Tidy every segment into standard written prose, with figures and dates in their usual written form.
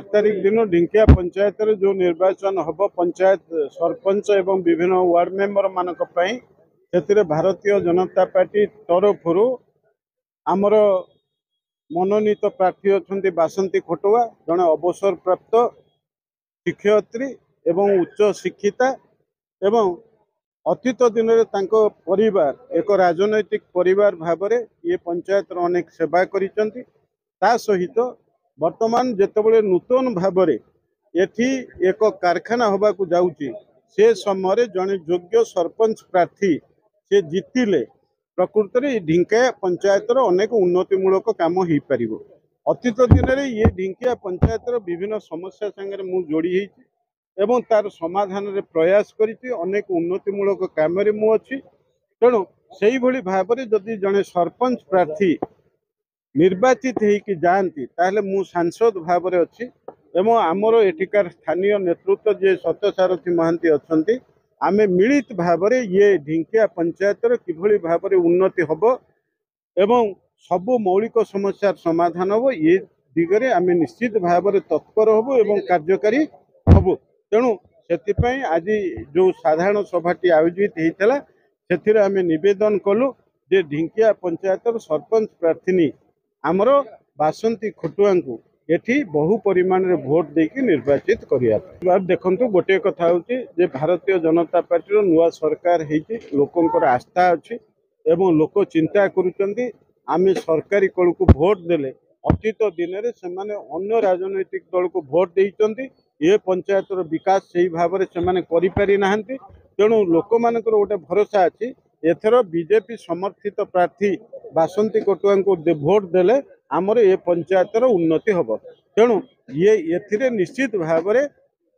तारीख दिन ढिंकिया पंचायत जो निर्वाचन हम पंचायत सरपंच एवं विभिन्न वार्ड मेंबर मान भारतीय जनता पार्टी तरफ आमर मनोनीत प्रार्थी अच्छा बासंती खटुआ जड़े अवसर प्राप्त शिक्षयत्री एवं उच्च शिक्षिता एवं अतीत दिन में परिवार एक राजनैतिक परिवार भाव ये पंचायत अनेक सेवा करिसेंती। ता सहित वर्तमान जेतेबेले नूतन भाव एठी एक कारखाना होगा जाउची से समय जड़े योग्य सरपंच प्रार्थी से जीतिले प्रकृत में ढिंकिया पंचायत अनेक उन्नतिमूलक काम हो पार। अतीत दिन में ये ढिंकिया पंचायत विभिन्न समस्या संगे मु जोड़ी एवं तार समाधान रे प्रयास करिछि अनेक उन्नतिमूलक काम मु अच्छी। तेणु से भाव में जदि जड़े सरपंच प्रार्थी निर्वाचित होकर जाती ताहले मु सांसद भाव में अच्छी एवं आमर एठिकार स्थानीय नेतृत्व जे सत्यसारथी महांती अच्छा आमे मिलित भाव में ये ढिंकिया पंचायत किभली भाव में उन्नति हम एवं सबु मौलिक समस्या समाधान हम ये दिगरे आमे निश्चित भाव में तत्पर हबु एवं कार्यकारी हबु। तेणु से आज जो साधारण सभाटी आयोजित होता से आमे निवेदन कलु जे ढिंकिया पंचायत सरपंच प्रार्थी आमर बासंती खटुआ को एठी बहु परिमाण रे भोट देकी निर्वाचित करिया। देखु गोटे कथा जे भारतीय जनता पार्टी नुआ सरकार होती लोकंकर आस्था अच्छी एवं लोक चिंता करुचंती आमे सरकारी कल को भोट देले अतीत दिन में से अन्य राजनैतिक दल को भोट देइचंती ये पंचायत विकास से भाव में से करि ना। तेणु लोक मानकर गोटे भरोसा अच्छी एथर बीजेपी समर्थित प्रार्थी बासंती कटुआ को भोट देले आमर ये पंचायत उन्नति हम। तेणु ये एथिरे निश्चित भाव में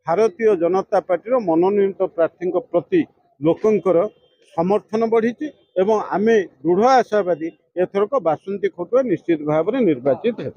भारतीय जनता पार्टी मनोनीत प्रार्थी प्रति लोकंकर समर्थन बढ़ी एवं आमे दृढ़ आशावादी एथरक बासंती खटुआ निश्चित भाव में निर्वाचित है।